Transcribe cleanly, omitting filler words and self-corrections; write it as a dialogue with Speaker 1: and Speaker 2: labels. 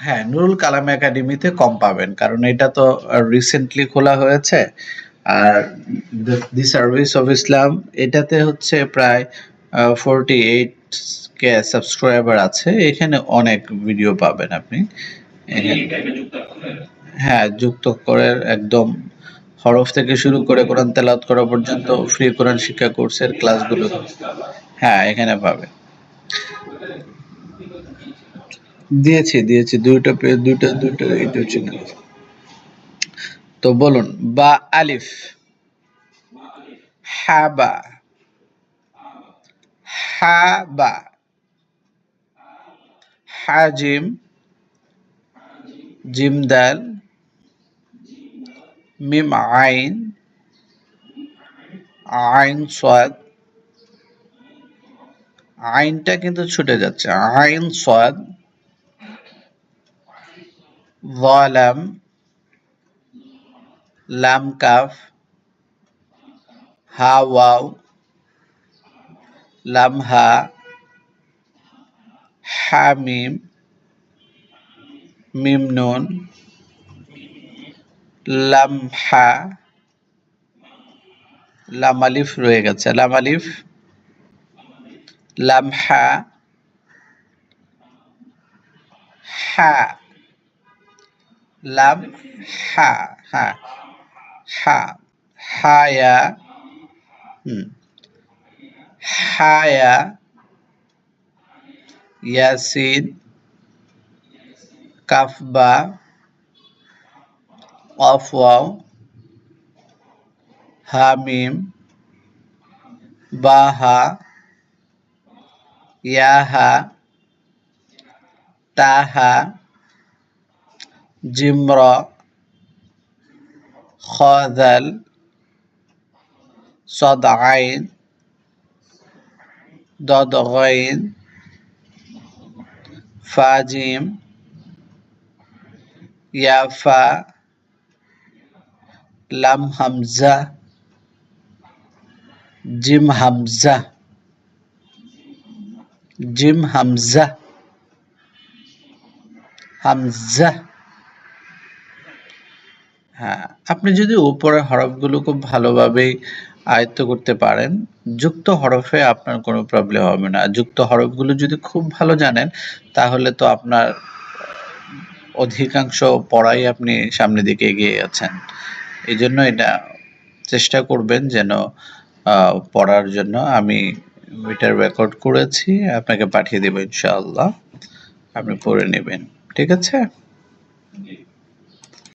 Speaker 1: হ্যাঁ, নুরুল কালাম একাডেমিতে কম পাবেন। কারণ এটা তো রিসেন্টলি খোলা হয়েছে। আর দি সার্ভিস অফ ইসলাম এটাতে হচ্ছে প্রায় 48K সাবস্ক্রাইবার আছে। এখানে অনেক ভিডিও পাবেন আপনি। হ্যাঁ, যুক্ত করে একদম হরফ থেকে শুরু করে কোরআন তেলাওয়াত করা পর্যন্ত ফ্রি কোরআন শিক্ষা কোর্সের ক্লাসগুলো হ্যাঁ, এখানে পাবেন। দিয়েছি দুইটা ইউটিউব চ্যানেল। তো বলুন, বা আলিফ, হাবা, হাবা, হাজিম, জিম দাল, মিম আইন, আইন সাদ, আইনটা কিন্তু ছুটে যাচ্ছে, আইন সাদ, যালাম, লাম কাফ, হা ওয়াও, লাম হা, হামিম, মিম নুন, লাম হা, লাম আলিফ রয়ে গেছে, লাম আলিফ, লাম হা, হা, লাম হা, হা, হা, হায়া, হায়া, ইয়াসিন, কাফবা, কফ ওয়াও, হামিম, বাহা, ইয়াহা, তাহা, জিমরা, খাদাল, صاد عين ضاد غين فا جيم يا فا لام همزة جيم همزة জিম হামজা, হামজা। হ্যাঁ, আপনি যদি উপরের হরফগুলো খুব ভালোভাবে আয়ত্ত করতে পারেন, যুক্ত হরফে আপনার কোনো প্রবলেম হবে না। যুক্ত হরফগুলো যদি খুব ভালো জানেন, তাহলে তো আপনার অধিকাংশ পড়াই আপনি সামনের দিকে এগিয়ে যাচ্ছেন। এই জন্য এটা চেষ্টা করবেন যেন পড়ার জন্য। আমি এটার রেকর্ড করেছি, আপনাকে পাঠিয়ে দেবো ইনশাআল্লাহ, আপনি পড়ে নেবেন। ঠিক আছে?